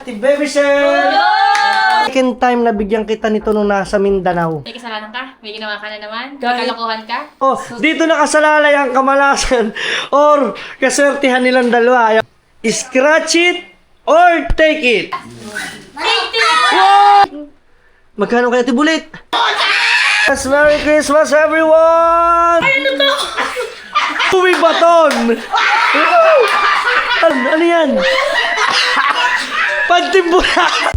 Baby Shell! Second time na bigyan kita nito nung nasa Mindanao. May kasalanan ka? May ginawa ka na naman? May kalokohan ka? Oh, dito nakasalalay ang kamalasan or kaswertihan nilang dalawa. Scratch it or take it. Magkano kaya tibulit? Yes, Merry Christmas everyone! Ano to? Uwi baton! Ano yan? Pagtimbura!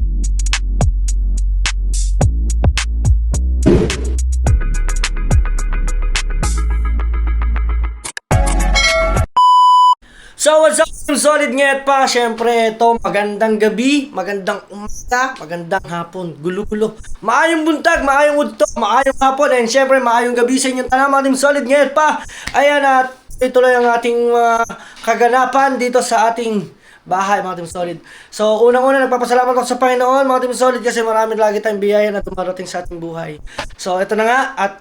So what's up? Solid ngayat pa. Siyempre ito, magandang gabi, magandang umaga, magandang hapon, gulo-gulo. Maayong buntag, maayong udto, maayong hapon, and siyempre maayong gabi sa inyong tanang mga team solid ngayat pa. Ayan at ituloy ang ating kaganapan dito sa ating bahay mga team solid. So unang-una nagpapasalamat ako sa Panginoon mga team solid kasi marami lagi tayong biyaya na dumarating sa ating buhay. So ito na nga at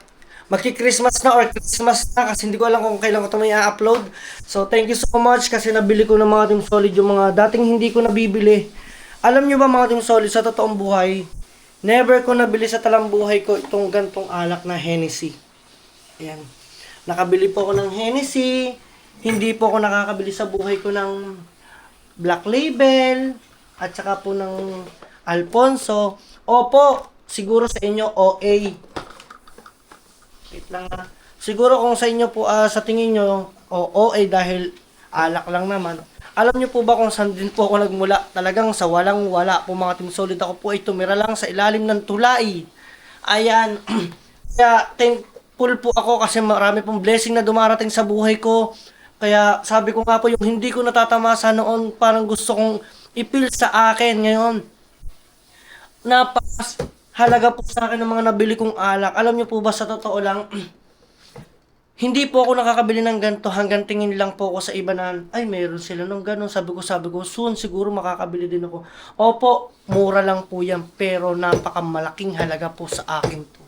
Magki-Christmas na or Christmas na kasi hindi ko alam kung kailan ko ito may i-upload. So, thank you so much kasi nabili ko ng mga Team Solid yung mga dating hindi ko nabibili. Alam nyo ba mga Team Solid, sa totoong buhay, never ko nabili sa talang buhay ko itong gantong alak na Hennessy. Ayan. Nakabili po ako ng Hennessy. Hindi po ako nakakabili sa buhay ko ng Black Label at saka po ng Alfonso. Opo, siguro sa inyo OA. Wait lang na. Siguro kung sa inyo po, sa tingin nyo, OA dahil alak lang naman. Alam nyo po ba kung saan din po ako nagmula? Talagang sa walang-wala po mga Team Solid. Ako po ay tumira lang sa ilalim ng tulay. Ayan. Kaya thankful po ako kasi marami pong blessing na dumarating sa buhay ko. Kaya sabi ko nga po yung hindi ko natatamasa noon, parang gusto kong ipil sa akin ngayon. Halaga po sa akin ng mga nabili kong alak. Alam niyo po ba sa totoo lang, hindi po ako nakakabili ng ganito hanggang tingin lang po ako sa iba na, ay meron sila nung ganun. Sabi ko, soon siguro makakabili din ako. Opo, mura lang po yan, pero napakamalaking halaga po sa akin to.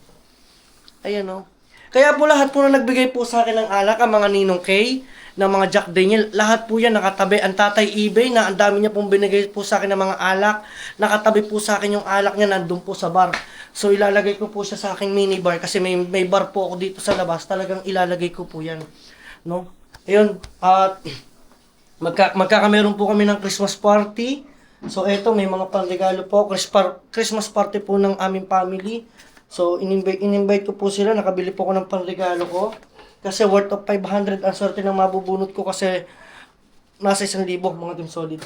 Ayan o. Kaya po lahat po na nagbigay po sa akin ng alak, ang mga Ninong K, ng mga Jack Daniel, lahat po yan nakatabi. Ang tatay eBay na ang dami niya pong binigay po sa akin ng mga alak, nakatabi po sa akin yung alak niya nandun po sa bar. So ilalagay ko po siya sa aking minibar kasi may bar po ako dito sa labas, talagang ilalagay ko po yan. No? Ayun, at magkakameron po kami ng Christmas party. So eto, may mga panregalo po, Christmas party po ng aming family. So in-invite ko po sila, nakabili po ako ng panregalo ko. Kasi worth of 500 ang sorte ng mabubunot ko kasi nasa 1,000 mga Team Solid.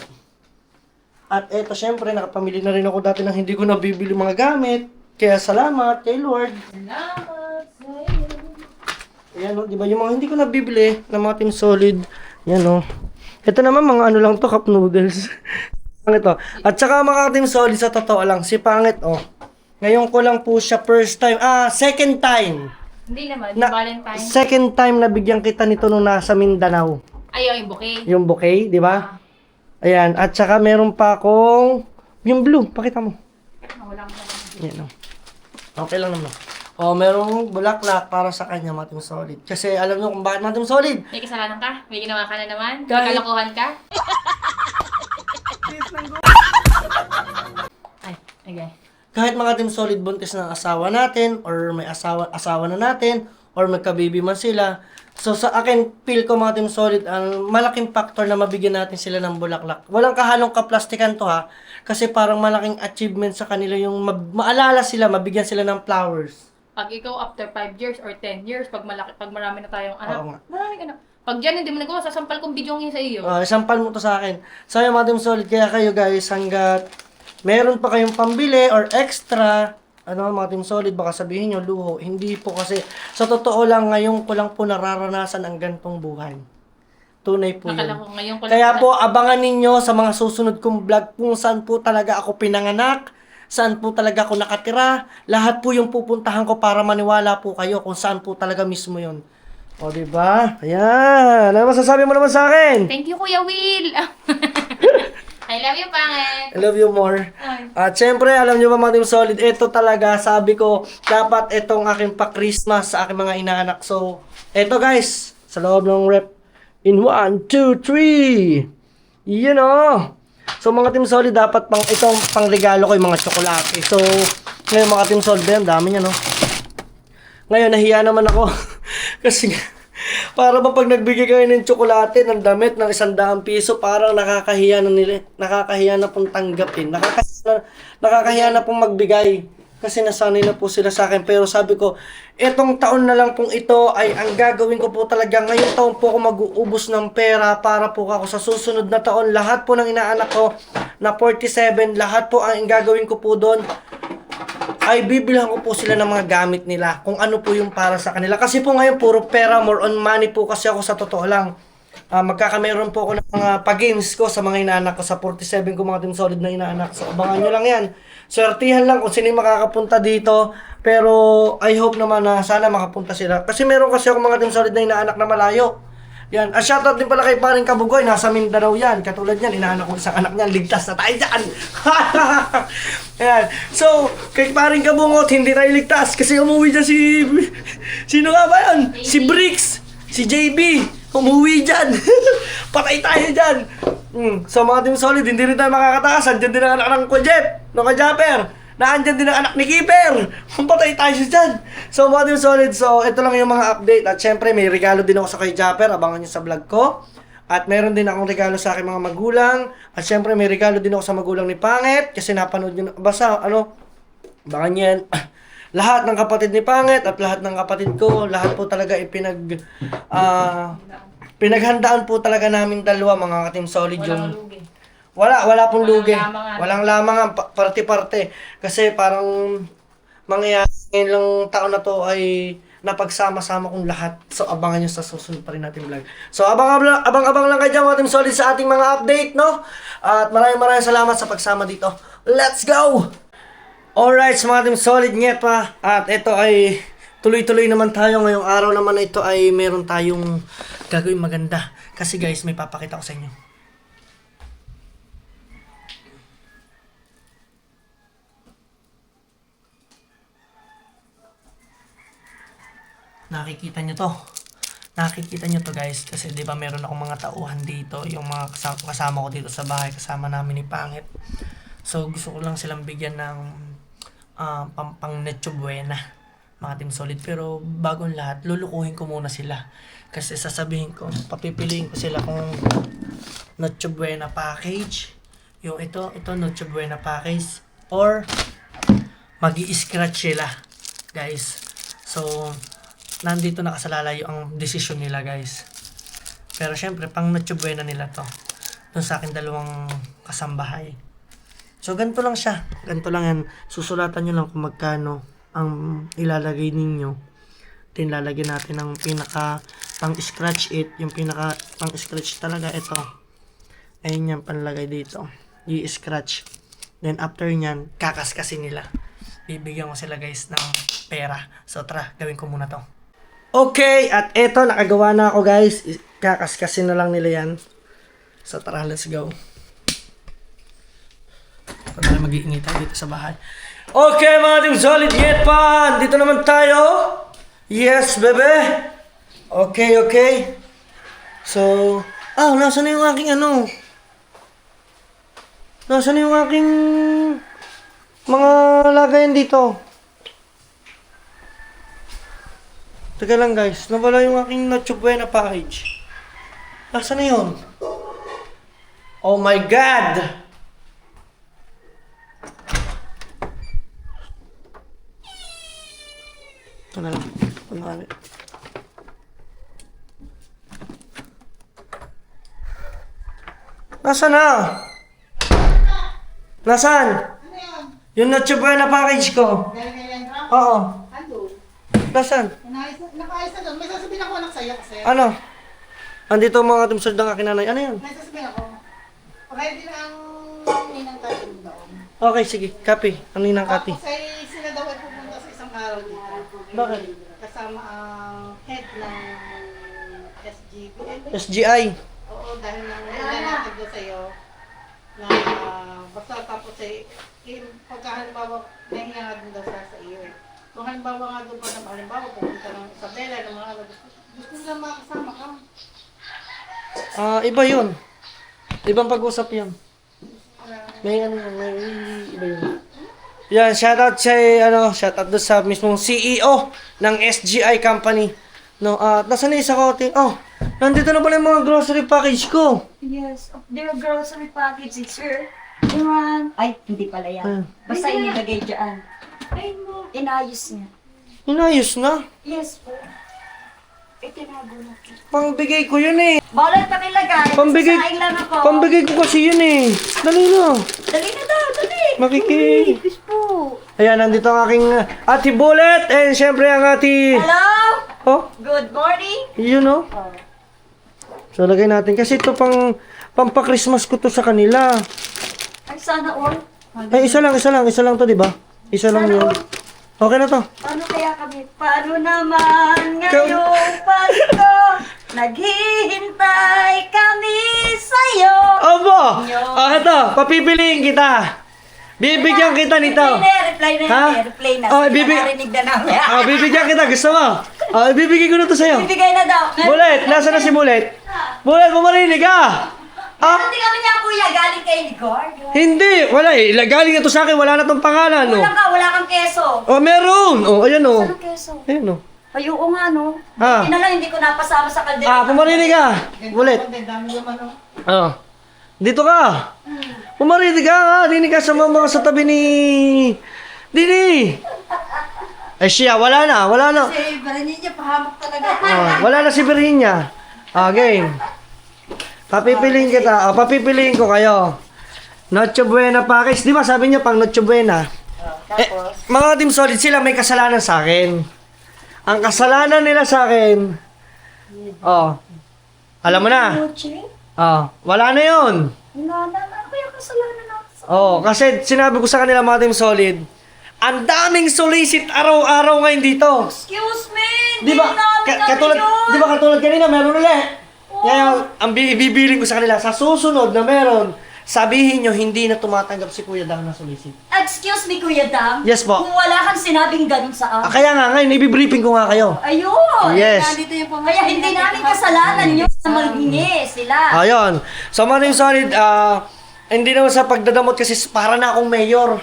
At eto syempre, nakapamili na rin ako dati ng hindi ko nabibili mga gamit. Kaya salamat kay Lord. Salamat sa'yo. Ayan o, di ba yung mga hindi ko nabibili ng mga Team Solid. Yan o. Ito naman mga ano lang to, cup noodles. Ito. At saka mga Team Solid, sa totoo lang, si Pangit o. Ngayon ko lang po siya first time, second time. Hindi naman, yung Valentine. Second time na bigyan kita nito nung nasa Mindanao. Ayaw, yung bouquet. Yung bouquet, di ba? Ayan, at saka meron pa akong yung blue, pakita mo. Walang Ayan o. Okay lang naman. O, merong bulaklak para sa kanya, mga Team Solid. Kasi alam nyo kung bakit mga Team Solid. May kasalanan ka? May ginawa ka na naman? May kalokohan ka? Ay, okay. Kahit mga Team Solid buntis ng asawa natin, or may asawa na natin, or magka-baby man sila. So sa akin, feel ko mga Team Solid, ang malaking factor na mabigyan natin sila ng bulaklak. Walang kahalong kaplastikan to ha, kasi parang malaking achievement sa kanila yung maalala sila, mabigyan sila ng flowers. Pag ikaw after 5 years or 10 years, pag marami na tayong anak, Oo nga. maraming anak. Pag dyan hindi mo nagawa, sasampal kong video sa iyo. Sampal mo to sa akin. So yung mga Team Solid, kaya kayo guys, hanggat meron pa kayong pambili or extra, mga Team Solid, baka sabihin nyo, luho. Hindi po kasi, sa totoo lang, ngayon ko lang po nararanasan ang gantong buhay. Tunay po yun. Ngayon ko lang Kaya po, abangan ninyo sa mga susunod kong vlog kung saan po talaga ako pinanganak, saan po talaga ako nakatira. Lahat po yung pupuntahan ko para maniwala po kayo kung saan po talaga mismo yun. O, diba? Ayan. Ano masasabi mo naman sa akin? Thank you, Kuya Will! I love you, Pangit! I love you more. At syempre, alam nyo ba mga Team Solid, ito talaga, sabi ko, dapat itong aking pa-Christmas sa aking mga inaanak. So, ito guys, sa loob ng rep, in 1, 2, 3, you know, So mga Team Solid, dapat itong pang regalo ko yung mga tsokolate. So, ngayon mga Team Solid, ang dami niya, no? Ngayon, nahiya naman ako. Kasi, para ba pag nagbigay kayo ng tsokolate, ng damit, ng 100 piso, parang nakakahiya na nila, nakakahiya na pong tanggapin. Nakakahiya na pong magbigay. Kasi nasanay na po sila sa akin. Pero sabi ko, etong taon na lang pong ito ay ang gagawin ko po talaga. Ngayong taon po ako mag-uubos ng pera para po ako sa susunod na taon. Lahat po ng inaanak ko na 47, lahat po ang gagawin ko po doon ay bibilhan ko po sila ng mga gamit nila. Kung ano po yung para sa kanila. Kasi po ngayon puro pera, more on money po kasi ako sa totoo lang. Magkakameron po ako ng mga pag-games ko sa mga inaanak ko sa 47 ko mga Team Solid na inaanak. So abangan nyo lang yan. Swertihan lang kung sino yung makakapunta dito. Pero I hope naman na sana makapunta sila. Kasi meron kasi ako mga Team Solid na inaanak na malayo. Yan. Shoutout din pala kay paring Kabugoy. Nasa Mindanao yan. Katulad yan, inaanak ko isang anak niyan. Ligtas na tayo dyan. Ayan. So, kay paring Kabungot, hindi tayo ligtas. Kasi umuwi dyan si... Sino nga ba yan? Si Bricks. Si JB. Umuwi dyan. Patay tayo dyan. So mga Team Solid, hindi rin tayo makakataas. Andyan din ang anak ng Kojep, ng Kajapper. Naandyan din ang anak ni Keeper. Patay tayo dyan. So mga Team Solid, so ito lang yung mga update. At syempre may regalo din ako sa Kajapper. Abangan nyo sa vlog ko. At meron din akong regalo sa aking mga magulang. At syempre may regalo din ako sa magulang ni Pangit. Kasi napanood nyo, basta abangan yan. Lahat ng kapatid ni Pangit at lahat ng kapatid ko, lahat po talaga pinaghandaan po talaga namin dalawa mga Team Solid yung... Walang lugi. Wala pong lugi. lamangan. Walang lamangan, parte-parte. Kasi parang mangyayari ngayon lang taon na to ay napagsama-sama kong lahat. So abangan nyo sa susunod pa rin natin vlog. So abang lang kayo dyan mga Team Solid sa ating mga update, no? At maraming salamat sa pagsama dito. Let's go! Alright, mga Team Solid nga pa. At ito ay tuloy-tuloy naman tayo. Ngayong araw naman na ito ay meron tayong gagawin maganda. Kasi guys, may papakita ko sa inyo. Nakikita nyo to. Nakikita nyo to guys. Kasi di ba meron akong mga tauhan dito. Yung mga kasama ko dito sa bahay. Kasama namin ni Pangit. So gusto ko lang silang bigyan ng pang Noche Buena, mga Team Solid. Pero bagong lahat, lulukuhin ko muna sila. Kasi sasabihin ko, papipiliin ko sila kung Noche Buena package, yung ito Noche Buena package, or magi-scratch sila, guys. So, nandito nakasalalay ang desisyon nila, guys. Pero syempre, pang Noche Buena nila to. Dun sa akin dalawang kasambahay. So, ganito lang siya. Ganito lang yan. Susulatan nyo lang kung magkano ang ilalagay ninyo. Then, lalagyan natin ng pinaka pang-scratch it. Yung pinaka pang-scratch talaga, ito. Ayun yan, panlagay dito. I-scratch. Then, after nyan, kakaskasin nila. Bibigyan ko sila, guys, ng pera. So, tara, gawin ko muna to. Okay, at eto, nakagawa na ako, guys. Kakaskasin na lang nila yan. So, tara, let's go. Para mag-iingay tayo dito sa bahay. Okay, mga Team Solid, yet pa! Dito naman tayo. Yes, bebe. Okay. So, nasa na yung aking Nasa na yung aking mga lagayan dito? Teka lang guys, nawala yung aking Noche Buena package. Nasa na yun? Oh my God! Ito na lang. Kunwari. Nasaan na? Nasaan? Yung Noche Buena package ko. Oo. Nasaan? Nakaayos na doon. May sasabihin ako anak sa'yo kasi. Ano? Andito mga tumsod ng aking nanay. Ano yun? May sasabihin ako. Ready na ang ninang tayo doon. Okay, sige. Copy. Ano yun ang copy? Kasi sila daw ay pupunta sa isang araw dito. Bakit? Kasama ang head ng SGB. SGI. Oo, dahil nang nilalakad doon sa'yo na basta tapos ay pagka halimbawa nahiya nga din daw sa iyo eh. Kung halimbawa nga doon pa na halimbawa pupunta ng Isabela ng mga gusto nila makasama ka. Iba yun. Ibang pag-usap yun. May iba yun. Yan, shoutout doon sa mismong CEO ng SGI Company. No, nasaan na isa ko? Nandito na pala yung mga grocery package ko. Yes, their grocery package is sir. Yan. Ay, hindi pala yan. Basta inilagay dyan. Ay mo. Inayos niya. Inayos na. Yes po. Itinago na po. Pangbigay ko yun eh. Balot pa nilagay. Pambigay, Sasaing lang ako. pambigay ko kasi yun eh. Dali na. Dali na daw, dali. Makiki. po. Ayan, nandito ang aking ati Bullet and syempre ang ati... Hello? Oh, Good morning. yun oh. Oh. So, lagay natin. Kasi ito pampa-Christmas ko to sa kanila. Ay, sana all. Ay, isa lang to, di ba? Isa lang Sana yun. all. Okay na to. Paano kaya kami? Paano naman ngayong Pasko? Naghihintay kami sa'yo. Opo! Ito, papipiliin kita. Bibigyan kita nito. Reply na, Ha? reply na. Oh, Narinig na namin. Bibigyan kita. Gusto mo? Bibigyan ko na to sa'yo. Bibigay na daw. Bullet, nasa na si Bullet? Bullet, bumarinig ka! Hindi kami niya kuya, galing kay Ligor. Hindi! Wala eh. Galing na to sa akin. Wala na tong pangalan. Kulang ka, wala kang keso. Meron! Ayan o. Anong keso? Ayan o. Ay, oo nga, no? Ah. Hindi na lang, hindi ko napasama sa kaldero. Pumarinig ka. Bullet. Ang dami naman oh. Dito ka. Pumarinig ka ha. Dinig ka sa mga sa tabi ni... Dini! Ay siya, wala na. Kasi baranin niya pahamak talaga. Wala na si Virginia. Game. Papipiliin kita. Papipiliin ko kayo. Noche Buena package. Di ba sabi niya pang Noche Buena? Mga Team Solid, sila may kasalanan sa akin. Ang kasalanan nila sa akin, alam mo na. Wala na yun. Wala na, ano kaya kasalanan natin? Kasi sinabi ko sa kanila mga Team Solid, ang daming solicit araw-araw ngayon dito. Excuse me, Di ba? Katulad kanina, meron ulit. Kaya ang ibibiling ko sa kanila, sa susunod na meron, sabihin nyo, hindi na tumatanggap si Kuya Dang na solicit. Excuse me, Kuya Dam. Yes po. Kung wala kang sinabing ganun sa akin. Kaya nga ngayon, ibibriefing ko nga kayo. Ayun. Yes. Kaya hindi namin kasalanan yun na malingi sila. Ayun. So mga Team Solid, hindi naman sa pagdadamot kasi para na akong mayor.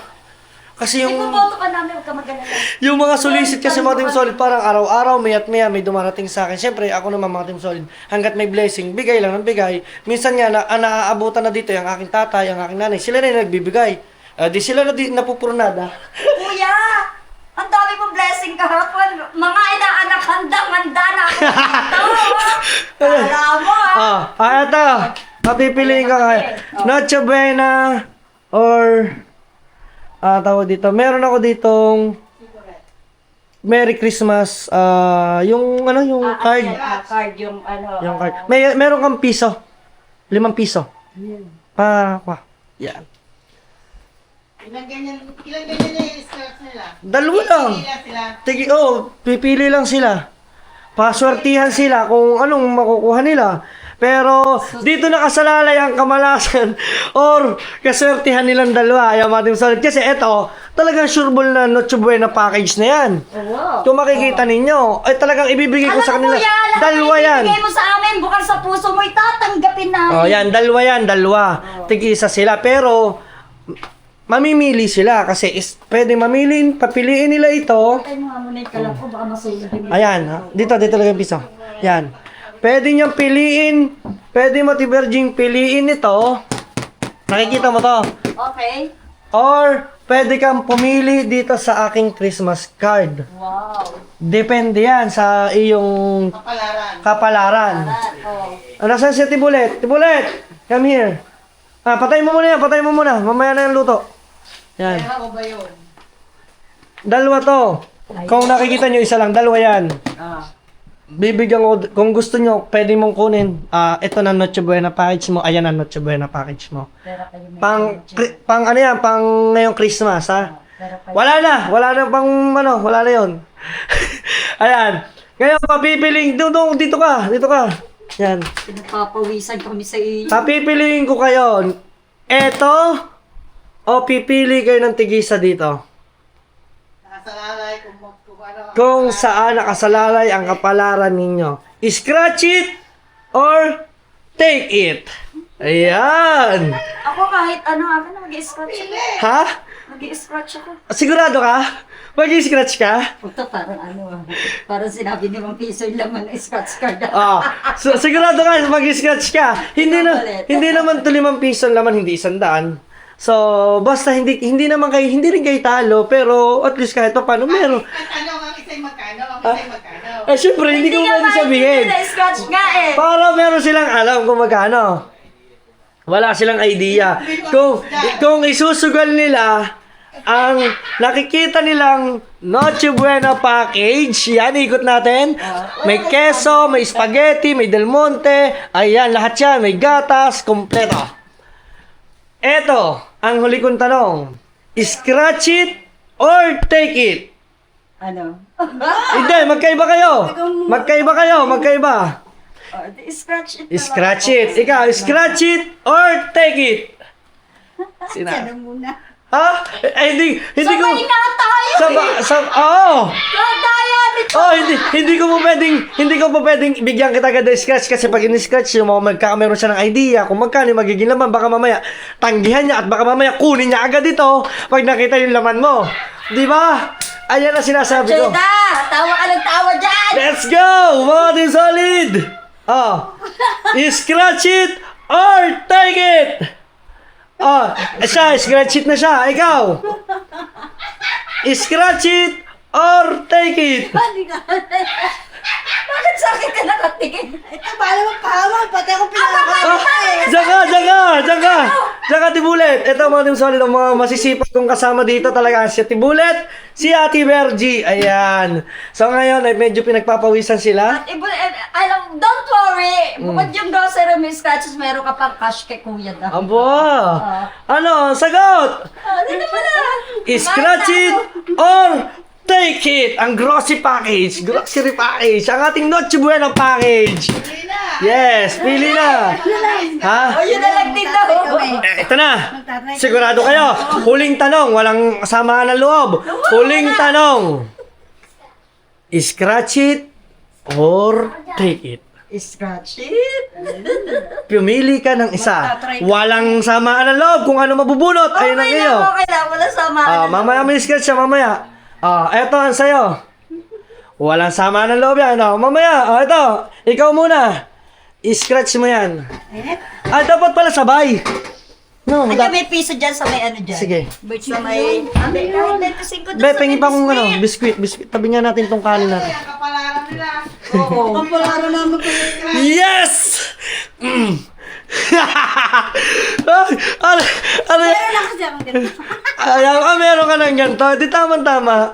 Kasi yung... Ipoboto ka namin, huwag ka mag-alala. Yung mga solicit kasi mga Team Solid, parang araw-araw, maya't maya, may dumarating sa akin. Siyempre, ako naman mga Team Solid, hanggat may blessing, bigay lang ng bigay. Minsan nga, naaabutan na dito yung aking tatay, yung aking nanay. Sila na yung nagbibigay. Di sila na napupurnada. Kuya, ang dami mong blessing kahapon. Mga inaanak, handang-handa na ako. Kala mo, Ito. Papipiliin ka kayo. Noche Buena or... tawag dito. Meron ako ditong Merry Christmas. Yung card. Card, yung ano. Yung card. Meron kang piso. 5 piso. Yan. Ilang ganyan na yung scratch nila? Dalawa lang. Pili sila. Pipili lang sila. Paswertihan sila kung anong makukuha nila. Pero dito nakasalalay ang kamalasan or kaswertihan nilang dalawa. Ayaw mga Team Solid. Kasi eto, talagang sureball na Noche Buena package na yan. Kung makikita ninyo, ay talagang ibibigay ko sa kanila. Dalawa yan. Ibigay mo sa amin, bukal sa puso mo, itatanggapin namin. Yan, dalawa. Tig-isa sila. Pero, mamimili sila kasi pwede papiliin nila ito. Patay mo nga muna yung kalam ko, baka masulog yung... Ayan, dito lang yung piso. Yan. Pwede niyang piliin, pwede mo Virgin piliin ito. Nakikita mo to. Okay. Or, pwede kang pumili dito sa aking Christmas card. Wow. Depende yan sa iyong kapalaran. Nasaan si Tibulet? Tibulet! Come here. Patay mo muna. Mamaya na yung luto. Yan. Kaya ako ba yun? Dalawa to. Kung nakikita nyo, isa lang. Dalawa yan. Bibigyan ko, kung gusto nyo, pwede mong kunin. Ito na Noche Buena package mo. Ayan na Noche Buena package mo. Pang ngayong Christmas, ha? Wala na wala na yun. Ayan. Ngayon, papipiling, dito ka. Yan. Pinapapawisan kami sa iyo. Papipiliin ko kayo. Eto, o pipili kayo ng tigisa dito. Nakasalalay kung ano. Kung saan nakasalalay ang kapalaran ninyo. Scratch it or take it. Ayan. Ako kahit ano, ako na mag-i-scratch ako. Ha? Mag-i-scratch ako. Sigurado ka? Mag-i-scratch ka? Puta, parang ano, parang sinabi ni Mang Piso yung laman ng scratch card. Sigurado ka mag-scratch ka. Hindi naman to 5 piso ang laman, hindi 100. So, basta hindi rin kayo talo, pero at least kahit pa paano meron. Ano ang isa'y magkano? Ang isa'y magkano? Eh, syempre, hindi ko pwede sabihin. Hindi na-scratch nga eh. Para meron silang alam kung magkano. Wala silang idea. Kung isusugal nila ang nakikita nilang Noche Buena package, yan, ikot natin. May queso, may spaghetti, may Del Monte, ayan, lahat yan. May gatas, kompleto. Eto, ang huli kong tanong. Scratch it or take it? Ano? Hindi, magkaiba kayo. Magkaiba. Scratch it. Scratch it. Ikaw, scratch it or take it? Sana muna. Ha? Hindi ko... Sabay na tayo! Oo! Tayo nito! Oh, hindi ko po pwedeng bigyan kita agad ng scratch kasi pag in-scratch yung magkakameron siya ng idea kung magkano yung magiging laman, baka mamaya tanggihan niya at baka mamaya kunin niya agad ito pag nakita yung laman mo. Di ba? Ayan ang sinasabi ko. Cheda! Tawa ka ng tawa dyan! Let's go! Mga Team Solid! Oh, scratch it or take it! Oh, siya, scratch it na siya. Ikaw! Scratch it or take it! Bakit sa akin ka nakatingin? Ito, paano magpahawan? Pati ako Diyan ka, Tibulet. Ito mga Team Solid, ang mga masisipag kong kasama dito talaga si Tibulet, si Ate Bergie. Ayan. So ngayon, ay medyo pinagpapawisan sila. Don't worry! Bukod yung grocery may scratches, meron ka pang cash kay kuya daw. Abo! Ano? Sagot! Dito pala! Scratch it or take it! Ang grocery package. Ang ating Noche Buena package. Yes, pili na. Ha? Yun na lang dito! Ito na. Sigurado kayo. Huling tanong. Walang samaan ng loob. Huling tanong. Scratch it or take it? Scratch it! Pumili ka ng isa. Walang samaan ng loob. Kung ano mabubunot, ayun ang iyo. Okay lang, wala sama. Mamaya may scratch siya, mamaya. Eto ang sayo. Walang samaan ng loob yan. Mamaya, ito. Ikaw muna. I-scratch mo yan. Dapat pala sabay. No, Ay, may piso dyan sa may ano dyan. Sige. Sa may... kahit 25 Be, pengi pa kung ano, biskuit. Tabi nga natin tong kanin natin. Ang kapalaran nila. Oo. Kapalaran naman ko. Yes! Meron lang kasi ako ganito. Meron ka ng ganito. Di tama-tama.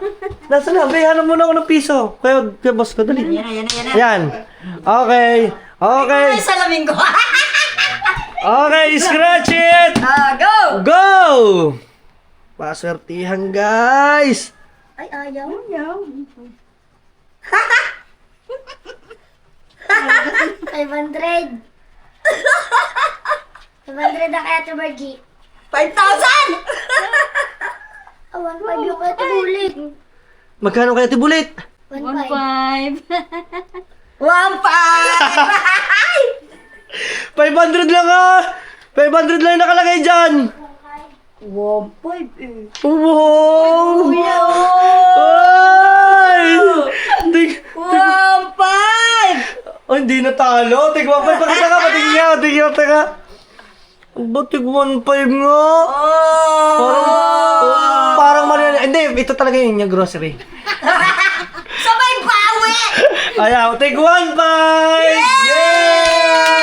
Nasaan na? Be, hanap muna ako ng piso. Kaya boss ko, dali. Yan. Yan. Okay. Ay, salamin ko. Okay, scratch it! Go! Go! Paswertihan, guys! Ay, ayaw. 500. 500 na kaya ito, Bergie. 5,000! Awan, 5 yung kaya ito bulit. Magkano kaya tibulit? 1.5. 1,500! 500 lang ah! 500 lang yung nakalagay dyan! 1,500 eh. Wow! Ay! 1,500! Oh, hindi natalo. Tig 1.5. Pakita ka, patingin nga. Tignan ka. Ba't tig 1.5 nga? Parang mali. Hindi, ito talaga yung grocery. Sabay bawi! Ayaw, tig 1.5! Yay!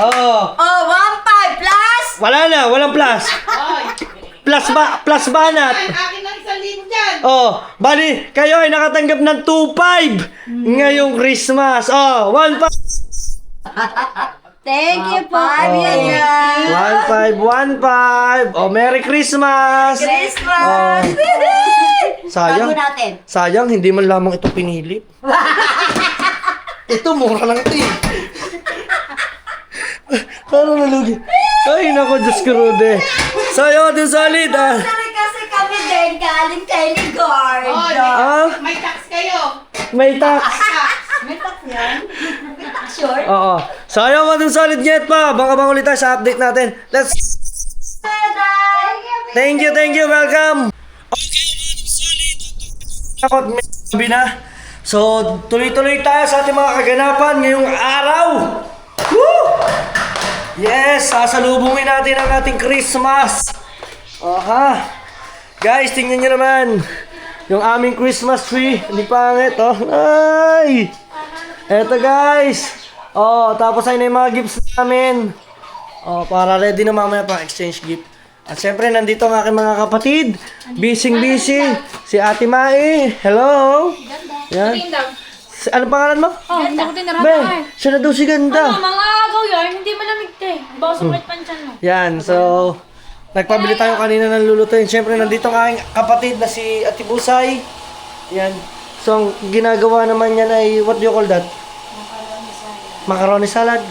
Oh. 1,500 plus! Wala na, walang plus. Plus banat. Akin ng 1,000 dyan. Oh, bali, kayo ay nakatanggap ng 2.5 ngayong Christmas. Oh, 1.5. Thank you po, 1.5. Oh, Merry Christmas. Christmas! Sayang. Bago natin. Sayang, hindi man lamang ito pinili. Ito, mura lang ito eh. Parang nalugi. Ay, nako, Diyos ko, Rude. Sayang, ito solid ah. Sorry kasi kami din galing kay Ligard. Ah, May tax kayo. may tax. May tax yan. May tax short. Oo. So ayun mga Team Solid Net pa. Baka ulit tayo sa update natin. Let's... Thank you, welcome. Okay, mga Team Solid. Ako at may sabi na. So, tuloy-tuloy tayo sa ating mga kaganapan ngayong araw. Woo! Yes, sasalubungin natin ang ating Christmas. Aha. Guys, tingnan nyo naman. Yung aming Christmas tree. Hindi pangit, oh. Ay! Eto guys. Oh, tapos ay na yung mga gifts namin. Oh, para ready na mamaya pang exchange gift. At syempre, nandito ang aking mga kapatid. Busy. Si Ate Mai. Hello. Yan. Tingin daw. Ano pangalan mo? Oh, hindi ko din Be, siya na daw si ganda. Mga agaw yun, hindi malamig te. Baka sumakit panchan mo. Yan, so nagpabili tayo kanina ng lulutuin. Siyempre, nandito ang aking kapatid na si Ate Busay. Yan. So, ang ginagawa naman yan ay, what do you call that? Macaroni salad.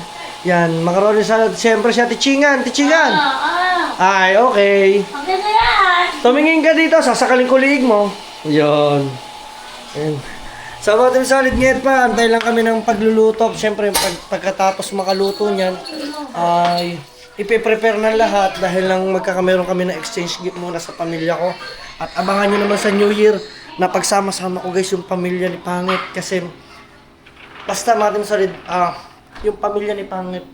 Yan, macaroni salad. Siyempre, si Ate Chingan. Ay, okay. Ang ganda yan. Tumingin ka dito, sasakalin ko liig mo. Yan. Yan. Sa mga Team Solid Net pa, antay lang kami ng pagluluto. Siyempre, pagkatapos makaluto niyan, ay ipiprepare na lahat dahil lang magkakameron kami ng exchange gift muna sa pamilya ko. At abangan nyo naman sa New Year na pagsama-sama ko guys yung pamilya ni Pangit. Kasi basta mga Team Solid, yung pamilya ni Pangit,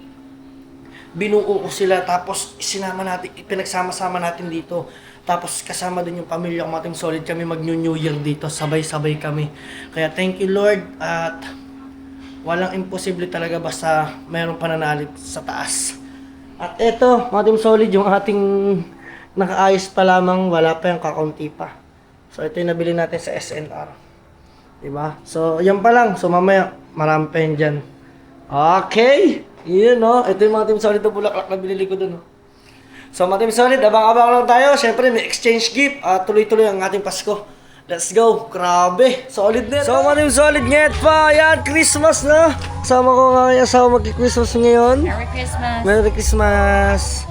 binuo ko sila tapos sinama natin, pinagsama-sama natin dito. Tapos kasama din yung pamilya ko, mga Team Solid, kami mag-New Year dito, sabay-sabay kami. Kaya thank you Lord at walang imposible talaga basta mayroong pananalig sa taas. At eto, mga Team Solid, yung ating nakaayos pa lamang, wala pa yung kakaunti pa. So ito yung nabili natin sa SNR. Diba? So yan pa lang, so mamaya marami pa yun dyan. Okay! Yun no, ito yung mga Team Solid na bulaklak na binili ko dun. So mga Team Solid, abang-abang lang tayo. Siyempre may exchange gift at tuloy-tuloy ang ating Pasko. Let's go! Grabe! Solid net! So mga Team Solid net pa! Yan! Christmas na! Kasama ko nga kaya asawa magki-Christmas ngayon. Merry Christmas. Merry Christmas!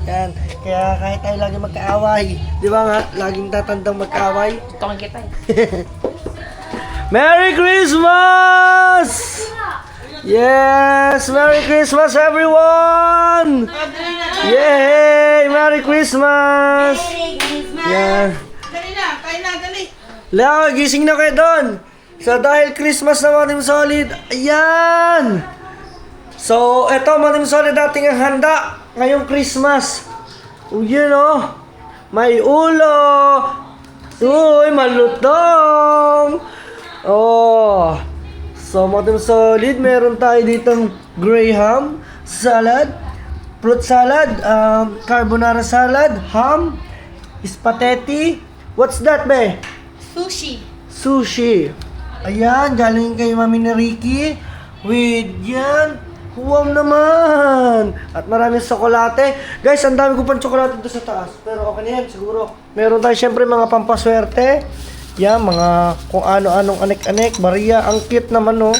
Yan. Kaya kahit tayo lagi magkaaway. Di ba nga? Laging tatandang magkaaway. Tutukin kita eh. Merry Christmas! Yes! Merry Christmas everyone! Yay! Merry Christmas! Yan. Dali na, kain na, dali. Leo, gising na kayo doon. So dahil Christmas na mga Team Solid, ayan! So eto mga Team Solid, dating ang handa ngayong Christmas. Yun oh! May ulo! Uy, malutong! Oh! So mga Team Solid, meron tayo ditong graham salad, fruit salad, carbonara salad, ham, spaghetti. What's that, be? Sushi. Ayan, galing kay Mami na Ricky. With yan. Wow naman. At maraming tsokolate. Guys, ang dami ko pang tsokolate doon sa taas. Pero okay na yan, siguro. Meron tayo syempre mga pampaswerte. Yan, mga kung ano-anong anek-anek. Maria, ang cute naman, no?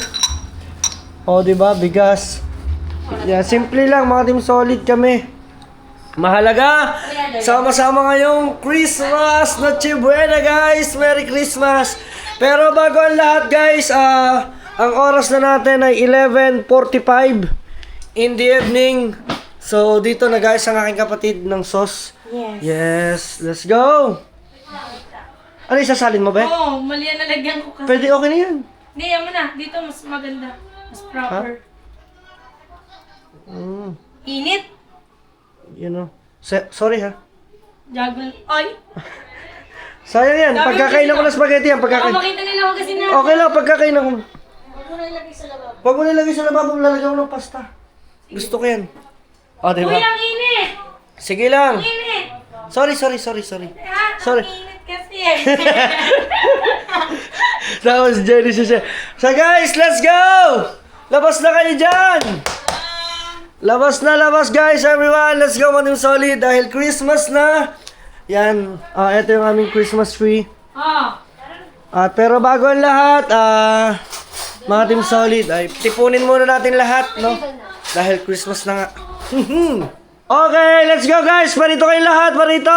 O, diba? Bigas. Yan, simple lang, mga Team Solid kami. Mahalaga, sama-sama ngayong Christmas na Chibuena, guys. Merry Christmas. Pero bago ang lahat, guys, ang oras na natin ay 11:45 in the evening. So, dito na guys ang aking kapatid ng sauce. Yes, let's go. Ano isasalin mo, be? Oo, mali yan nalagyan ko kasi. Pwede, okay na yan. Hindi, yan mo na. Dito mas maganda. Mas proper. Init. You know. Sorry ha. Juggle. Ay! Sayang yan. Pagkakain ako ng spaghetti yan. Baka Pagkakain. makita nila ako kasi na. Okay lang, pagkakain ako. Huwag mo nilagay sa lababo. Lalagyan mo ng pasta. Gusto ko yan. O, Uy, diba? ang init! Sige lang. Init! Sorry. Ah, Sorry. ang init kasi. That was Jenny siya. So guys, let's go! Labas na kayo dyan! Labas guys, everyone! Let's go, mga Team Solid! Dahil Christmas na! Yan, ito yung aming Christmas tree. Oh. Pero bago ang lahat, mga Team Solid, ay tipunin muna natin lahat, no? Dahil Christmas na nga. Okay, let's go guys! Parito kayong lahat! Parito!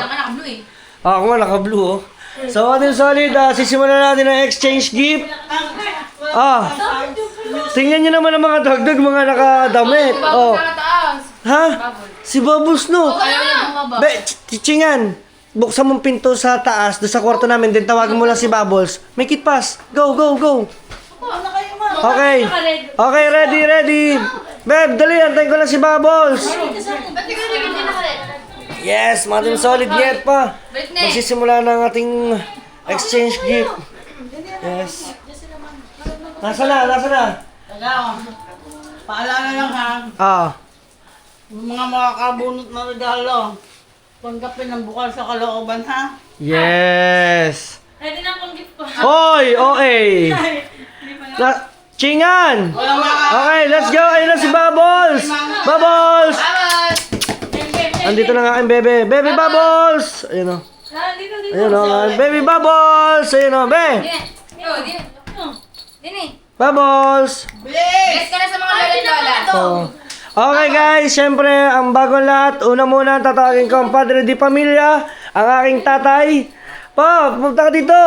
Tama naka-blue eh. Ako nga naka-blue, oh. So, Team Solid, sisimulan natin ang exchange gift. Tingnan nyo naman ang mga dagdag, mga nakadamit. Oh. Ha? Si Bubbles, no? Ayaw niya bumaba. Chingan, buksan mong pinto sa taas, doon sa kwarto namin, din tawagan mo lang si Bubbles. Make it pass. Go, go, go. Okay. Okay, ready. Beb, dali, antayin ko lang si Bubbles. Yes, mga Team Solid, yet pa. Magsisimula na ang ating exchange gift. Yes. Nasa na? Tagaw. Paalala lang ha. Yung mga makakabunot na regalo. Tanggapin ang bukal sa kalooban ha. Yes. Ready na pang gift ko. Hoy, okay. Chingan! Walang Okay, let's go! Ayun na si Bubbles! Bubbles! Andito na nga ang bebe. Baby Bubbles! Ayun o. Ayun o. Baby Bubbles! Ayun o. Be! Bubbles! Yes ka na sa mga lola. Oh. Okay guys, syempre, ang bagong lahat. Una muna, tatawagin ko ang padre di pamilya, ang aking tatay. Pa, pumunta ka dito.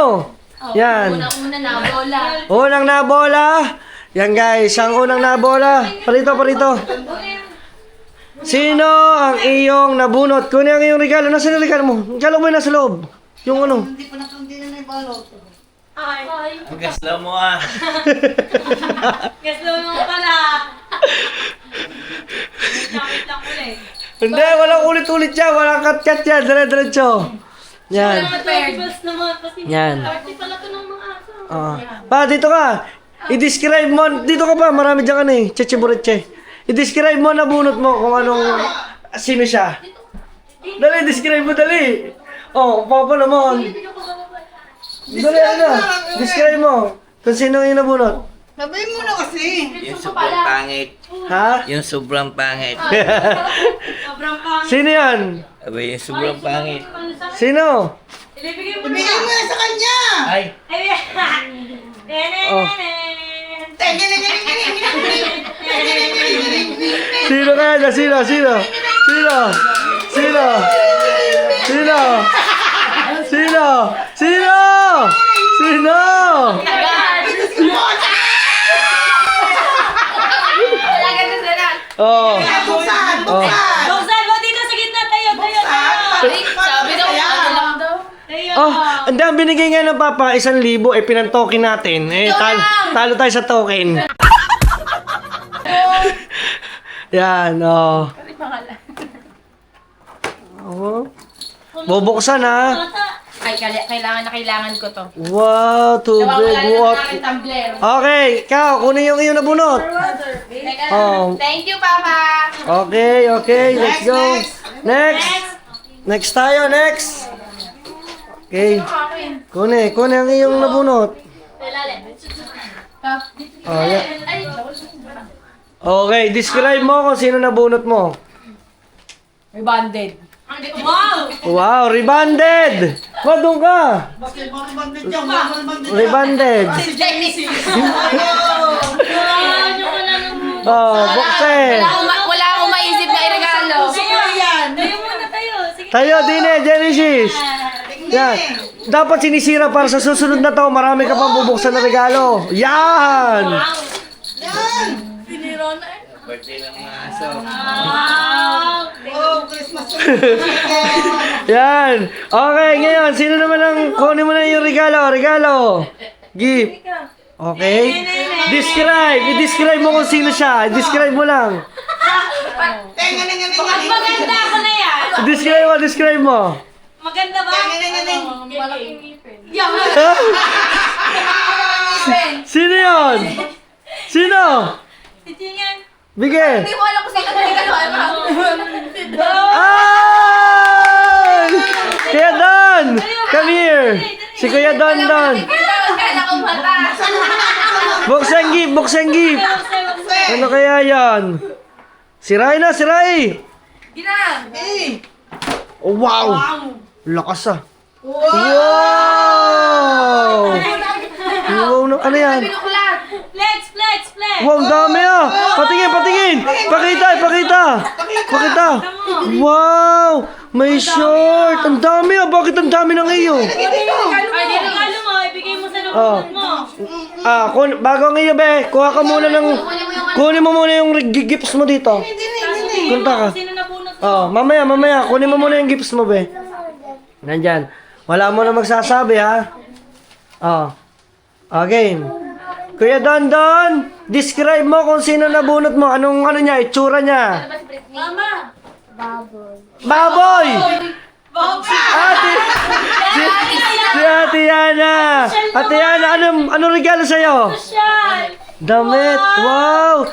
Yan. Una na, bola. Unang nabola. Yan guys, ang unang nabola. Parito. Sino ang iyong nabunot? Kunin ang iyong regalo. Nasaan ang regalo mo? Regalo mo yung nasa loob. Yung ano? Hindi pa nakandila na ibalot. Ang gaslo mo ah. Gusto mo pala. Wait lang ulit. Hindi, walang ulit-ulit yan. Walang cut-cut yan. Dire-diretso. Yan. Bubbles naman kasi. Yan. Party pala to ng mga aso. Pa, dito ka. I-describe mo. Dito ka pa. Marami dyan ka na eh. Cheche-bureche. I-describe mo, nabunot mo kung anong... Sino siya. Dali, describe mo, dali. Oh, papa naman. Dali, ano? Describe mo. Kung sino yung nabunot. Sabihin mo na kasi. Yung sobrang pangit. Ha? Yung sobrang pangit. Sobrang pang. Sino yan? Abay, yung sobrang pangit. Sino? Ibibigay mo Ibigay mo na sa kanya. Ay, Oh. Sino kaya dyan? Sino? Oh. Buksan. Buksan mo dito sa gitna. Tayo. Sabi daw, ano lang daw. Oh, ang dami binigay nga ng papa, 1,000 eh pinantoken natin. Eh, talo tayo sa token. Yan, oh. Oh. Bubuksan ha. Ay, kailangan ko to. Wow, tubig, what? Tumbler. Okay, ikaw, kunin yung iyong nabunot. Oh. Thank you, Papa. Okay, let's go. Next tayo, next. Okay. Kunin ang iyong nabunot. Oh, yeah. Okay, describe mo kung sino nabunot mo. Rebonded. Wow! Wow, rebonded! Doon ka! Basketball bandit yan. Basketball bandit yan. Rebonded. Oh, bukse. Wala akong maisip na iregalo. Tayo muna tayo. Sige. Tayo din Genesis. Yan. Dapat sinisira para sa susunod na taon, marami ka pang bubuksan na regalo. Yan! birthday ng mga aso. Oh, Christmas. Yan. Okay, ngayon, sino naman ang kunin mo na yung regalo? Gift. Okay? I-describe mo kung sino siya. I-describe mo lang. Pag maganda ako na yan. Describe mo. Maganda ba? Malaking ngipin. Sino yun? Sino? Si Tingan. Bigay. Hindi mo alam kung saan ka regalo. Ay! Kuya Don! Come here! Si Kuya Don. Kala ko mata. Buksan gift! Ano kaya yan? Siray na! Gina. Oh, wow! Lakas ah! Wow! Wow! Ano yan? Pinuklat. Flex! Wow, ang dami ah! Patingin, patingin! Pakita, pakita! Pakita! Wow! May short! Ang dami ah! Bakit ang dami ng iyo? Ay, di regalo mo. Ibigay mo sa Oh. nabunan mo. Bago ang iyo, be, kuha ka muna ng... Kunin mo muna yung gifts mo dito. Punta ka. Sino nabunot mo? Oh, mamaya. Kunin mo muna yung gifts mo, be. Nandyan. Wala mo na magsasabi, ha? Oh. Okay. Kuya Don, describe mo kung sino nabunot mo. Anong niya, itsura niya? Mama! Baboy! Ate! Si Ate Yana! Ate Yana, anong regalo sa'yo? Shal! Damit! Wow!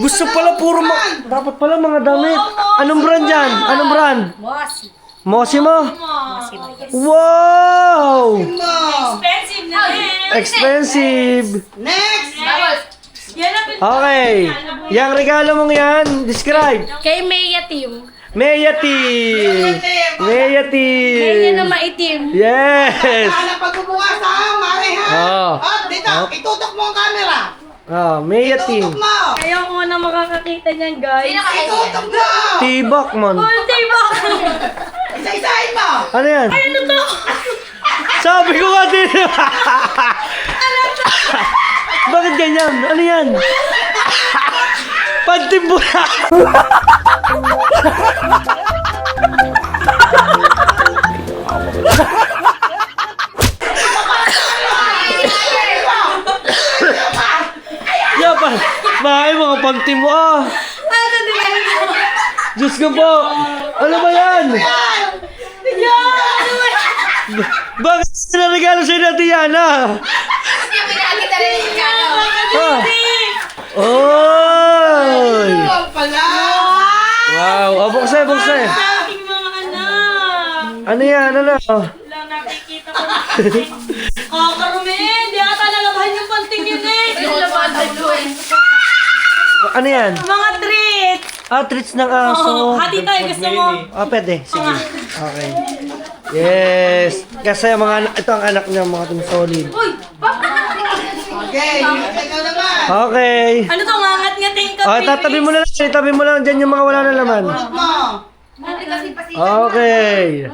Gusto pala puro dapat pala mga damit. Anong brand yan? Anong brand? Mosi mo? Wow! Expensive na eh! Expensive! Next! Yan ang Okay. Yang regalo mong yan, describe. Kay Maya Team. Mayati! Mayati! Kaya na maitim. Yes! Sana pagbubukas ha, Mare ha? Oh. Dito, itutok mo ang camera. Oh, Mayati. Itutok mo. Kaya ko na makakakita niyan, guys. Itutok mo. Tibak man. Hindi ba? Isa-isahin mo. Ano yan? Ano to? Sabi ko nga din. Bakit ganyan? Ano yan? Pagtimbula. Yapan, bahay mga panty mo ah. Diyos ko po. Ano ba yan? Bakit sinarigalo sa'yo na Tiana? Ah. Oy! Ikaw pala. Wow, bukse. Aking mga anak. Ano yan? Ano? Wala nakikita ko na. Kakarumi, hindi ata nalabahan yung panting yun eh. Ano yan? Mga treats. Treats ng aso. Hati tayo, gusto mo? Pwede. Sige. Okay. Yes. Kasi ito ang anak niya, mga team solid. Uy, Okay, ikaw naman. Okay. ano to, ngangat-ngating ka, Tatabi mo na lang. Itabi mo lang dyan yung mga wala na laman. Itutok mo. Okay.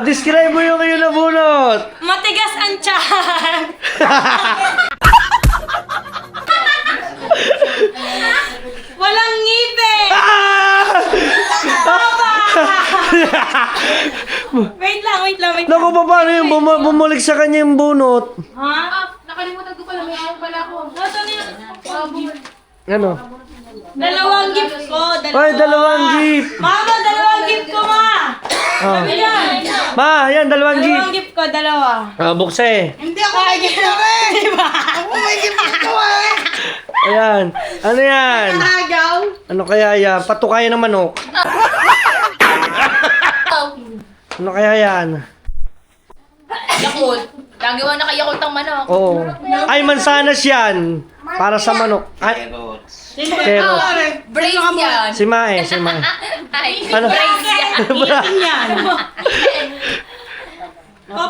Describe mo yung kayo nabunot. Matigas ang tiyan. Walang ngipin. Wait lang. Naku, paano yung bumulik sa kanya yung bunot? Ha? Nakalimutan ko pala, may ayaw pala ako. Ito na yun. Ano? Dalawang gift ko. Ay, dalawang jeep. Mama, dalawang gift ko, ma. Ayan. Ma, yan, dalawang jeep. Dalawang gift ko, dalawa. Bukse. Hindi ako may gift na rin. Diba? Ako may gift ko eh. Ayan. Ano yan? Agaw. Ano kaya yan? Patukayan ng manok. Ano kaya yan? Yakult. Gagawa na kay Yakult ang manok. Oo. Ay, mansanas yan. Para sa manok. Ay, carrots. Brace yan. Si Mae. Ay, Ano? brace yan. Yan.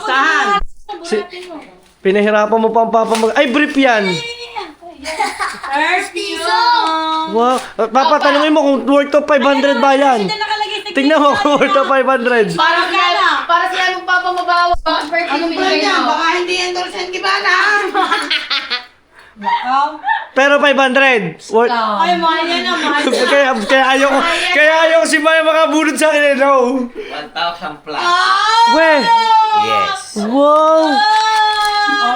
Saan? Pinahirapan mo pa ang papa mag... Ay, brief yan. First piso. Wow. Papatanungin mo kung worth of 500 ba yan. Tingnan mo kung worth of 500. Para siya magpapamabawa. Anong brand yan? Baka hindi endorse yan Kibana. Pero 500. Worth... Ay, mahal yan ang mahal. kaya ayaw ko si Maya makabunod sa akin eh, no. 1,000 plus. We. Yes. Wow.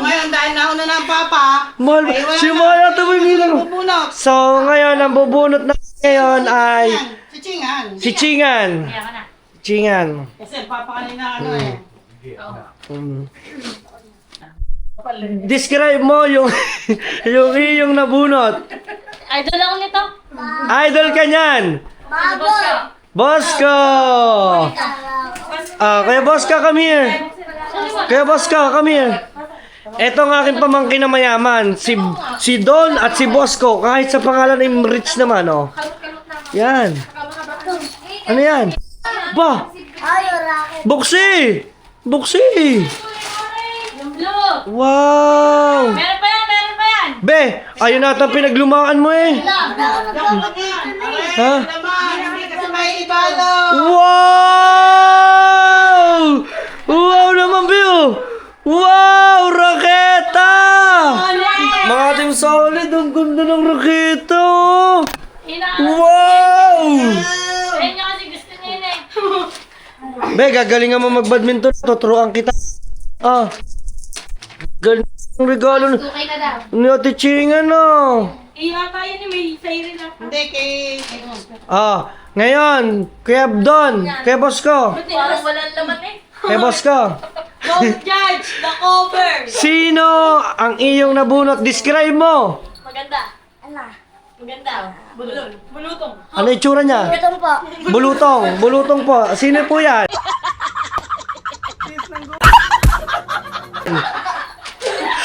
Ngayon dahil nauna na ang papa. Mahal. Ay, wala Si na. Maya tumigilan. Bubunot. So, ngayon, ang bubunot na ngayon ay Si Chingan. si Chingan. Chingan. Kasi papa kanina ano eh. Describe mo yung yung iyong nabunot. Idol ako nito. Idol ka niyan. Bosco! Kaya Bosco, come here. Kaya Bosco, come here. Ito ang aking pamangkin na mayaman. Si Don at si Bosco. Kahit sa pangalan ay rich naman, oh. Yan. Ano yan? Ba? Buksi! Buksi! Yung blue. Wow! Meron pa yan. Be, ayun nata pinaglumaan mo eh. Ha? Naman, hindi kasi may ibalo. Wow! Wow naman, Bill! Wow! Raketa! Mga team solid, ang ganda ng raketa! Oh. Wow! Ayun niya kasi gusto niya yun eh. Be, gagalingan mo mag-badminton. Tuturuan kita. Ah. Galing ang regalo Okay na daw. ni Ate Chingan, oh. Iya pa yun eh, may siren ako. Hindi, kay... Ah, ngayon, Kuya Abdon, Kuya boss ko. Parang walang laman eh. Kuya boss ko. Don't judge the cover. Sino ang iyong nabunot? Describe mo. Maganda. Maganda. Bulutong. Ano itsura niya? Ito po. Bulutong. Bulutong po. Sino po yan?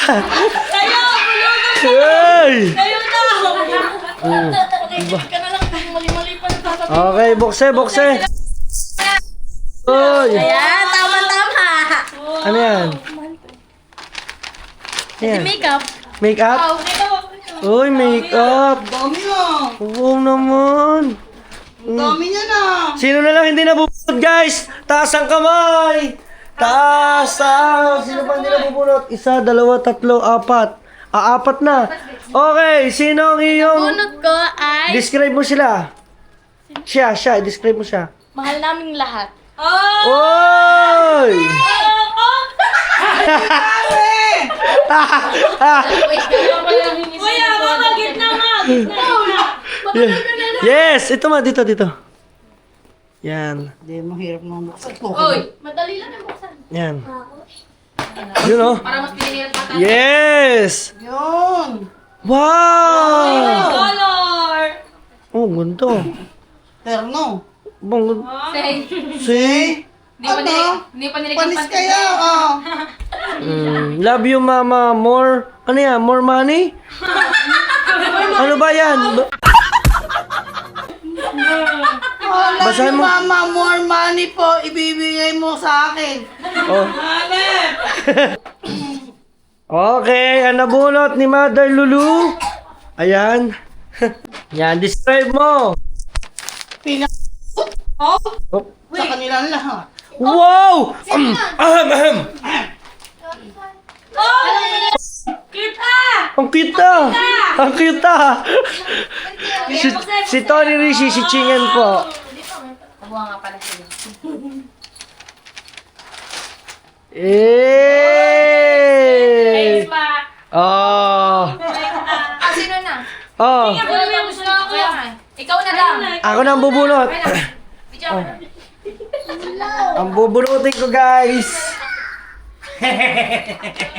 Kayo! Bulutong! Hey! Kayo na! Ka na lang. Mali-mali pa nagsasabi. Okay, bukse, bukse. Uy! Ayan, tama-tama. Ano yan? Yan. Makeup. Make-up? Ito. Uy, make-up. Dami na. Oo naman. Dami niya na. Sino na lang hindi nabubunot, guys? Taas ang kamay! Taas! Sino pa hindi nabubunot? Isa, dalawa, tatlo, apat. Apat na. Okay, sino ang iyong... Bunot ko ay Describe mo sila. Siya. Describe mo siya. mahal naming lahat. Oh! Oy! Kuya, baka gitna nga. Yes! Ito ma, dito. Yan. Hindi, mahirap na buksan ko. Oy, madali lang yung buksan. Yan. Yun oh. Para mas pinilihan pa tayo. Yes! Yun. Wow! Color. Oh, ganito. Terno. Bang, Say. see? Hindi pa nilig ang Panis panty. kaya, oh. Love you, mama. More, ano yan? More money? Ano ba yan? Wala Basahin ni mo. mama, more money po, ibibigay mo sa akin. Oh. Okay, ang nabunot ni Mother Lulu. Ayan. Yan, describe mo. Oh, Oh. sa kanila lahat. Wow! Ahem. Kita! Ang kita! Ang kita! Si Tony Rishi, si Chingan po. Kabuha nga pala sila. Eh! Face back. Oh! Ah, sino na? Oh! Wala na gusto na ako. Ikaw na lang. Ako na ang bubunot. Video. Ang bubunutin ko, guys.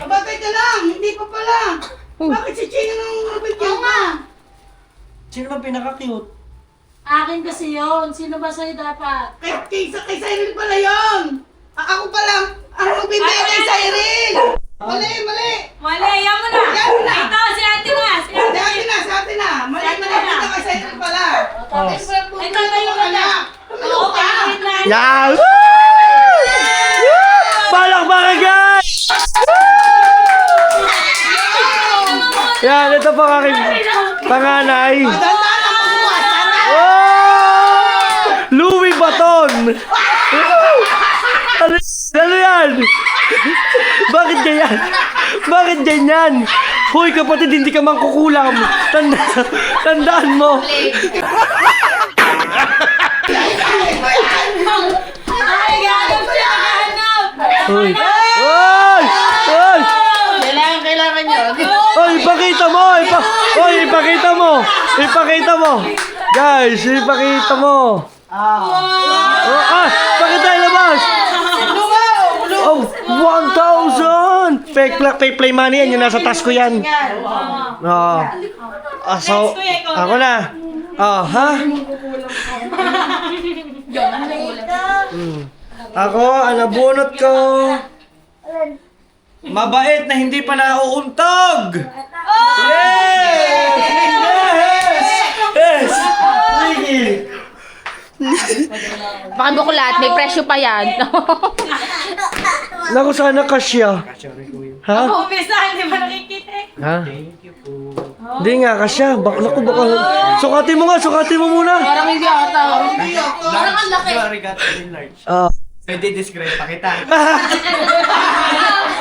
Abagay ka lang, hindi pa pala. Bakit si Chino nang nabigyan ka? Sino ba pinaka-cute? Akin kasi yun. Sino ba sa'yo dapat? Kay Cyril pala yun. Ako pala, ang magbibigay kay Cyril. Mali. Mali, yan mo na. Yan na. Ito, si ate na. Si ate. Sa atin na. Mali, dito kay Cyril pala. Oh. Ito tayo ka na. Oo, kahit na. Yan! Palakpakan, guys! Yan, ito po ang aking panganay. Dandan ang pagbuhat. Oh! Louis Vuitton! Ano yan? Bakit ganyan? Bakit ganyan? Hoy kapatid, hindi ka mangkukulam. Tandaan mo. Ay, gahanap siya, gahanap. Hoy! Hoy! Hoy! Kailangan yun. Hoy, ipakita mo! Hoy, ipakita mo! Ipakita mo! Guys, ipakita mo! Pakita ilabas! Oh, 1,000! Fake play money yan, yung nasa task ko yan. So, ako na. Ha? Ako, ang nabunot ko. Mabait na hindi pa nauuntog! Yes! Yes! Sige! Baka bukulat, may presyo pa yan. Naku, sana kasya. Ha? Umisa, hindi ba nakikita eh? Ha? Hindi nga, kasya. Naku, baka... Sukatin mo nga, sukatin mo muna. Parang hindi ata. Parang ang laki. Sorry, got large. Ah. Pwede describe pa kita.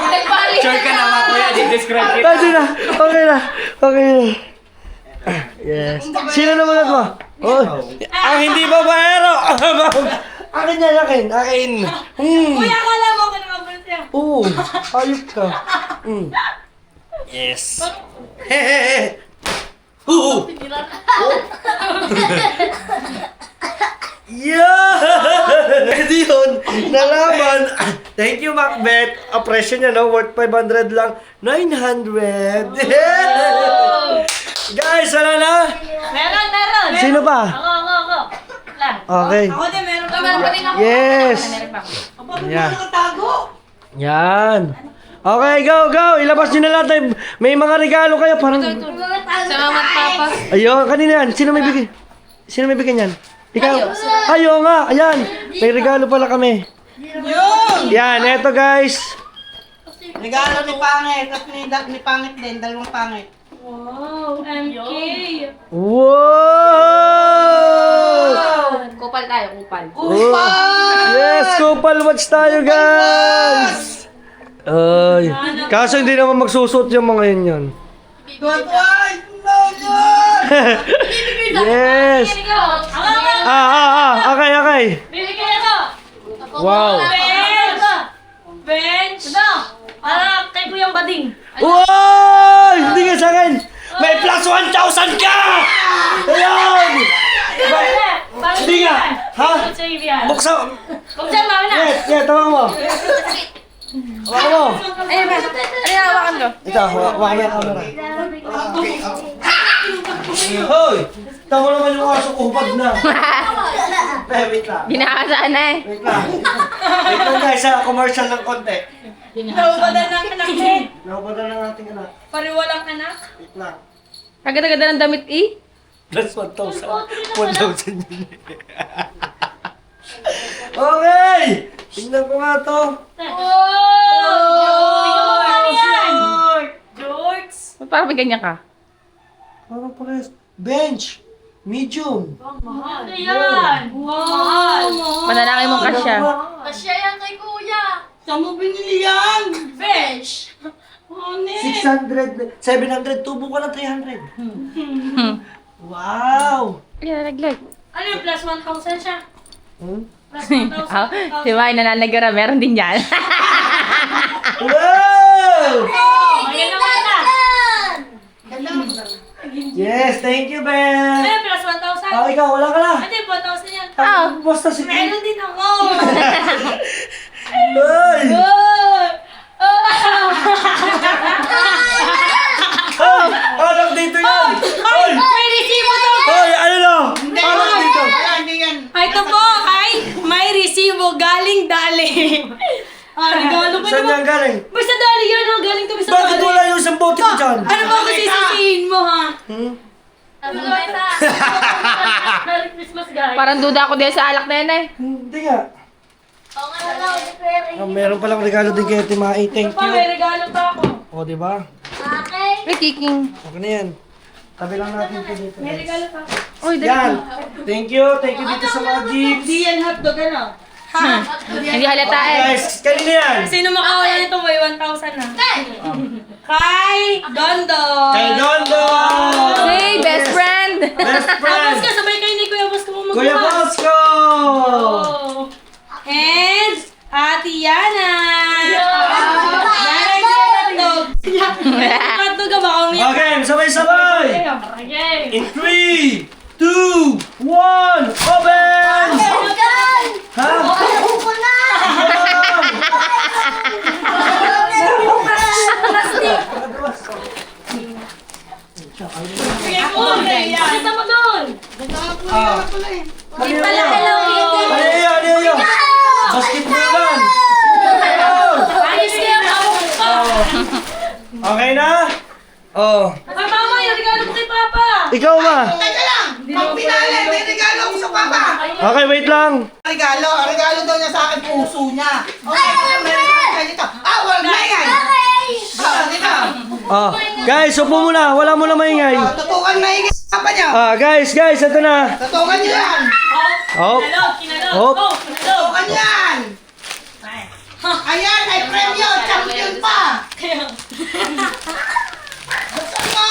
Nagpali. Sure ka naman kuya, di-describe kita. Pwede na. Okay na. Okay na. Yes. Sino naman ako? Oh. Ang hindi babaero. Akin yan, akin. Akin. Kuya, akala mo ako nakabalik siya. Oo. Ayop ka. Yes. Hehehe. Oo. Yeah! Edi yun, nalaman. Thank you, Macbeth. Ang presyo niya, no? Worth 500 lang. 900. Guys, wala na? Meron. Sino pa? Ako. Lang. Okay. Ako din, meron. Meron pa rin ako. Yes. Yeah. Yan. Okay, go. Ilabas nyo na lahat. May mga regalo kayo. Parang... Salamat, Papa. Ayun, kanina yan. Sino may bigay? Sino may bigay niyan? Ikaw? Ayo nga, ayan. May regalo pala kami. Yan, eto guys. Regalo ni Pangit at ni Pangit din, dalawang Pangit. Wow, MK. Wow! Kupal tayo, kupal. Yes, Kupal Watch tayo guys. Ay, kaso hindi naman magsusot yung mga yun. Yes. Okay. Bibigyan ako. Wow. Bench. Kay Kuyang Bading. Wow! Hindi ka sa akin. May plus 1,000 ka! Ayun! Hindi nga. Ha? Buksan. Buksan mo na. Yeah, tawag mo. Hawakan mo. Ay, ba? Ano yung hawakan ko? Ito, hawakan mo yung camera. Hoy! Tama naman yung aso ko, hubad na. Wait lang. Ginakasaan na eh. Wait lang guys, sa commercial ng konti. Naubadan ng anak eh. Nakupada ng ating anak. Pariwalang anak. Wait lang. Agad-agad ng damit eh. Plus 1,000. 1,000 yun. Okay! Tingnan ko nga to. George! Parang may ganyan ka. Parang pares. Bench. Medium. Ano yan? Wow! Manalangin mong kasya. Kasya yan kay Kuya! Saan mo binili yan? Bench! 600. 700. Tubo ka ng 300. Wow! Ay, nalaglag. Ano yung plus 1,000 siya? Hmm? Plus 1,000. Si May nananagara, meron din yan. Wow! Ayan naman na! Yes, thank you, Ben. Ay, plus 1,000. Oh, ikaw, wala ka na. Hindi, 1,000 yan. Basta si Meron din ako! Ay! Alam dito yan! Ay! May resibo to! Ay, ano na? Alam dito! Hindi yan. Ito po, ay may resibo galing Dali. Regalo ko Saan naman. yan galing? Basta Dali yan, ha? Galing to sa Bakit Dali. wala yung isang bote ko dyan? Ano ba kasi sisihin mo, ha? Hmm? Merry Christmas, guys. Parang duda ako din sa alak na yan eh. Hindi nga. Meron palang regalo din kay Ate Mai. Thank Pa, may you. regalo pa ako. O, di ba? May kicking. Okay na yan. Tabi lang natin ito dito. May regalo pa ako. Uy, dali. Yan. Thank you. Thank you dito sa mga jeeps. Di yan hotdog, ano? Hindi halata Okay, eh. guys, kanina yan. Sino makawala nito may 1,000 na? Kay Dondo. Kay Dondo! Hey, best friend. Best Tapos friend! ka, sabay kayo ni Kuya Bosco mo Kuya magbukas. Bosco! Oh. And Ate Yana. Nanay ko hotdog. Hotdog ka ba kami? Okay, sabay-sabay! Okay. In 3, 2, 1, open! Ha? Kita mo doon. Ano yun? Basketballan! Ayos kayo. Okay na? Oh. Ay, mama, yung regalo mo kay Papa. Ikaw ba? Teka lang! Pag pinali, may regalo ako sa papa! Okay, wait lang. Regalo daw niya sa akin, puso niya. Okay, may regalo dito. Wala na yan! Dito. Ah, guys, upo muna. Wala mo na maingay. Tutukan maigit pa niya. Guys, ito na. Tutukan niyo yan. Oh. Kinalog. Oh. Oh, kinalog. Tutukan yan. Ayan, ay premyo. Champion pa. Buksan mo.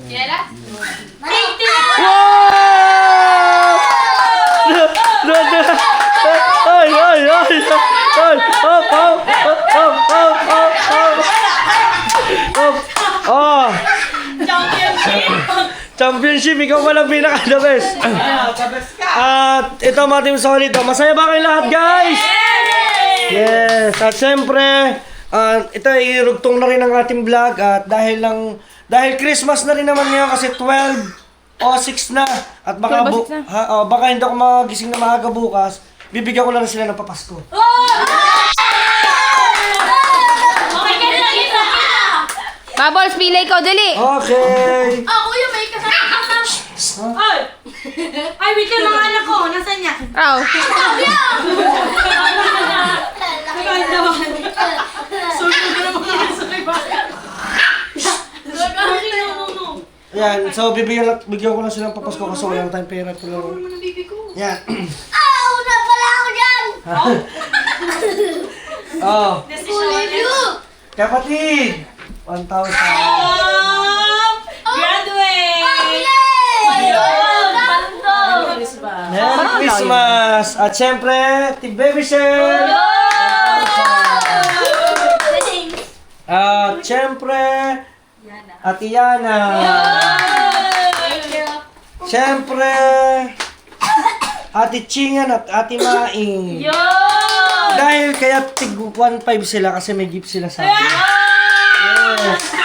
Yelas? Wow! Ay! Oh! Championship, ikaw pala pinaka-the best. At ito mga Team Solid, masaya ba kayo lahat, guys? Yes, at siyempre, ito irugtong na rin ang ating vlog at dahil Christmas na rin naman ngayon kasi 12:06 na at baka baka hindi ako magising na maaga bukas, bibigyan ko lang sila ng papasko. Okay ka na dito. Bubbles, pili ko, dali. Okay. Kuya, may kasama ka. Ay! Ay, wait lang mga anak ko. Nasaan niya? Oh. Yan, so bigyan ko lang sila ng papasko kasi wala na tayong pera ito lang. Yan. Una pala ako dyan! Oh, Decision. kapatid. 1,000. Graduate! Merry Christmas! At syempre, Team Baby Shell! At syempre, Ate Yana! Syempre, Ate Chingan at Ate Maing! Dahil kaya tig 1.5 sila kasi may gift sila sa akin. Yes.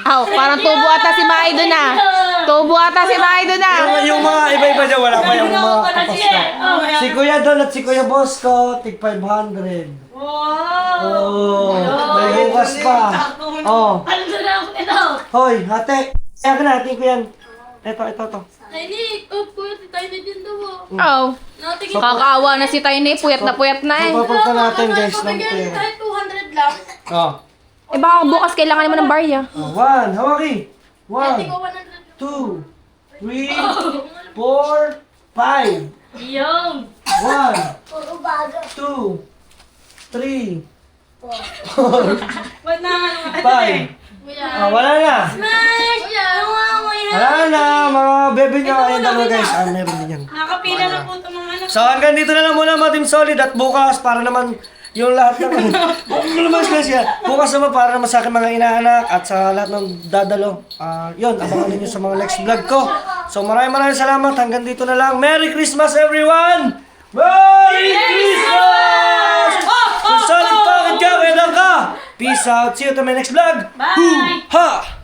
Oh, parang tubo ata si Mai doon ah. Tubo ata si Mai doon ah. Yung mga iba-iba dyan, wala pa yung mga kapasko. Si Kuya Don at si Kuya Bosco, tig 500. Oh, may bukas pa. Oh. Ano na ako ito? Hoy, ate. Kaya ka natin ko yan. Ito. Tiny, kuya, si Tiny din daw. Oh. Natingin Kakaawa na si Tiny, puyat na eh. Papunta natin guys ng pera. kahit 200 lang. Oh. Eh baka bukas kailangan mo ng barya. 1, hawaki. 1, Hindi ko 100. 2, 3, 4, 5. Yung. 1, 2, 3, 4, Ba't na nga 5. Kuya. Wala na. Kuya. Wala na, mga bebe nyo. Ayun dalawa guys. Meron din yan. Nakapila na po ito mga anak. So hanggang dito na lang muna mga Team Solid at bukas para naman yung lahat ng bukas naman para naman sa aking mga inaanak at sa lahat ng dadalo. Yun, abangan ninyo sa mga next vlog ko. So maraming salamat. Hanggang dito na lang. Merry Christmas everyone! Merry Christmas! Team Solid, bakit ka? Kailan ka? Peace out. See you to my next vlog. Bye! Ha!